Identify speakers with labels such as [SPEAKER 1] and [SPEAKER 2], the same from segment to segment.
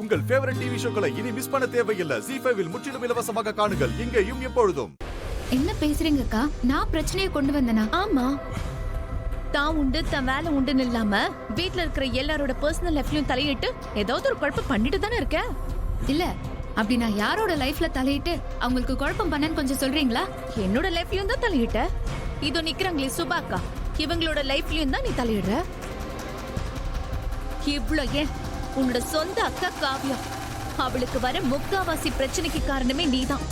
[SPEAKER 1] உங்கள் favourite TV ஷோக்களை இனி miss பண்ண தேவையில்லை. ZEE5 இல் முற்றிலும் இலவசமாக காணுங்கள். இங்கேயும் எப்பொழுதும்.
[SPEAKER 2] என்ன பேசுறீங்கக்கா? நான் பிரச்சனையை கொண்டு வந்தனா?
[SPEAKER 3] ஆமா, தான் உண்டு தன் வேலை உண்டுன்னு இல்லாம வீட்ல இருக்கிற எல்லாரோட பர்சனல் லைஃப்லயும் தலையிட்டு ஏதாவது ஒரு குழப்பம் பண்ணிட்டு தானே இருக்க.
[SPEAKER 2] இல்ல, அப்படி நான் யாரோட லைஃப்ல தலையிட்டு அவங்களுக்கு குழப்பம் பண்ணேன்னு கொஞ்சம் சொல்றீங்களா?
[SPEAKER 3] என்னோட லைஃப்லயும் தான் தலையிட்ட. இதோ நிக்கிறாங்களே சுபாக்கா, இவங்களோட லைஃப்லயும் தான் நீ தலையிடுற. இவ்ளோ ஏன் உன்னோட சொந்த அக்கா காவியா, அவளுக்கு வர முக்காவாசி பிரச்சனைக்கு காரணமே நீதான்.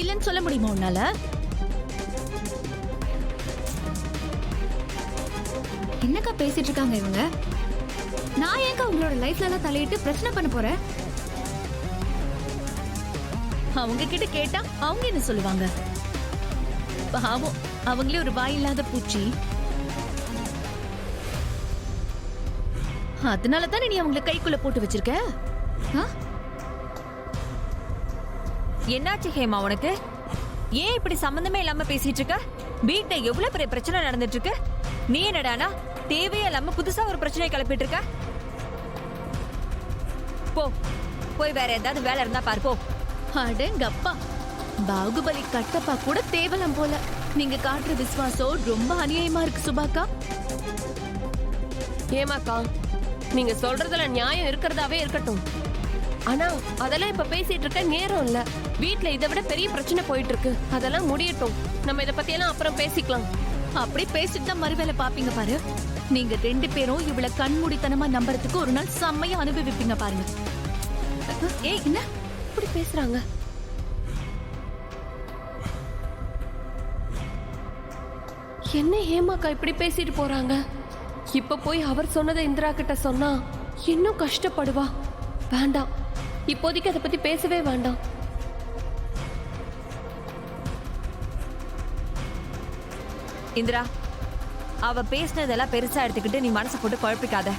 [SPEAKER 3] இல்லன்னு சொல்ல முடியுமா உன்னால?
[SPEAKER 2] என்னக்கா பேசிட்டு இருக்காங்க இவங்க? நான் ஏங்க உங்களோட லைஃப்ல எல்லாம் தலையிட்டு பிரச்சனை பண்ண போறேன்?
[SPEAKER 3] அவங்க கிட்ட கேட்டா அவங்க என்ன சொல்லுவாங்க? பாவம், அவங்களே ஒரு வாய் இல்லாத பூச்சி. அதனால தானே நீ அவங்கள கைக்குள்ள போட்டு வச்சிருக்க.
[SPEAKER 4] என்னாச்சு ஹேமா உனக்கு? ஏன் இப்படி சம்பந்தமே இல்லாம பேசிட்டு இருக்க? வீட்ல எவ்வளவு பெரிய பிரச்சனை நடந்துட்டு இருக்கு. நீ என்னடானா தேவையே இல்லாம புதுசா ஒரு பிரச்சனையை கிளப்பிட்டு இருக்க. போ, போய் வேற ஏதாவது வேலை இருந்தா பாரு போ.
[SPEAKER 3] அடேங்கப்பா, பாகுபலி கட்டப்பா கூட தேவலாம் போல. நீங்க காட்டுற விசுவாசம் ரொம்ப அநியாயமா இருக்கு சுபாக்கா.
[SPEAKER 5] ஏமாக்கா, நீங்க சொல்றதுல நியாயம் இருக்கிறதாவே இருக்கட்டும். ஆனா அதெல்லாம் இப்ப பேசிட்டு இருக்க நேரம் இல்ல. வீட்ல இதை விட பெரிய பிரச்சனை போயிட்டு இருக்கு. அதெல்லாம் முடியட்டும். நம்ம இத பத்தி எல்லாம் அப்புறம் பேசிக்கலாம்.
[SPEAKER 3] அப்படி பேசிட்டு தான் மறுவேளை பாப்பீங்க பாரு. நீங்க ரெண்டு பேரும் இவ்வளவு கண்மூடித்தனமா நம்புறதுக்கு ஒரு நாள் செம்மையா அனுபவிப்பீங்க பாருங்க.
[SPEAKER 5] ஏய், என்ன இப்படி பேசுறாங்க? என்ன ஏமாக்கா இப்படி பேசிட்டு போறாங்க? இப்ப போய் அவர் சொன்னதை இந்திரா கிட்ட சொன்னா இன்னும் கஷ்டப்படுவா. வேண்டாம், இப்போதைக்கு அதை பத்தி பேசவே வேண்டாம்.
[SPEAKER 4] இந்திரா, அவ பேசினதெல்லாம் பெருசா எடுத்துக்கிட்டு நீ மனசு போட்டு குழப்பிக்காத.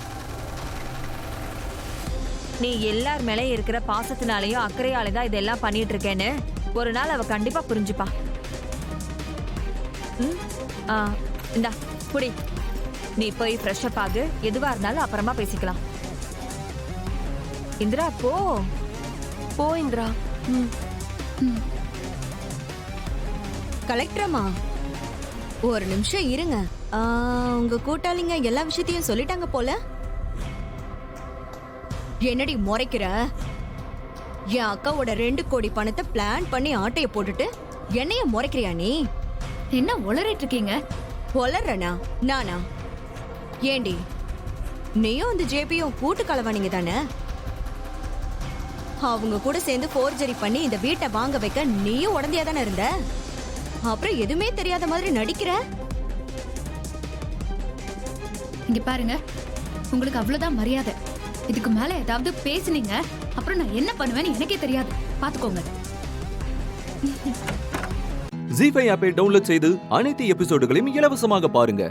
[SPEAKER 4] நீ எல்லார் மேலே இருக்கிற பாசத்தினாலையும் அக்கறையால தான் இதெல்லாம் பண்ணிட்டு இருக்கேன்னு ஒரு நாள் அவ கண்டிப்பா புரிஞ்சுப்பா. இந்தா குடி, நீ போய் ஃப்ரெஷ் அப் ஆகு. எதுவா இருந்தாலும் அப்புறமா பேசிக்கலாம். இந்திரா போ
[SPEAKER 5] போ இந்திரா.
[SPEAKER 6] கலெக்டரம்மா, ஒரு நிமிஷம் இருங்க. உங்க கூட்டாளிங்க எல்லா விஷயத்தையும் சொல்லிட்டாங்க போல. என்னடி முறைக்கிற? என் அக்காவோட 2 கோடி பணத்தை பிளான் பண்ணி ஆட்டைய போட்டுட்டு என்னைய முறைக்கிறியா நீ?
[SPEAKER 2] என்ன உளறிட்டு இருக்கீங்க?
[SPEAKER 6] உளறனா நானா? ஏண்டி, நீயும் அந்த ஜேபியும் கூட்டு கலவானீங்க தானே? அவங்க கூட சேர்ந்து போர்ஜரி பண்ணி இந்த வீட்டை வாங்க வைக்க நீயும் உடந்தையா தானே இருந்த. அப்புறம் எதுவுமே தெரியாத மாதிரி நடிக்கிற.
[SPEAKER 2] இங்க பாருங்க, உங்களுக்கு அவ்வளவுதான் மரியாதை. இதுக்கு மேல ஏதாவது பேசுனீங்க அப்புறம் நான் என்ன பண்ணுவேன்னு எனக்கே தெரியாது. பாத்துக்கோங்க.
[SPEAKER 7] ZEE5 ஆப்பை டவுன்லோட் செய்து அனைத்து எபிசோடுகளையும் இலவசமாக பாருங்க.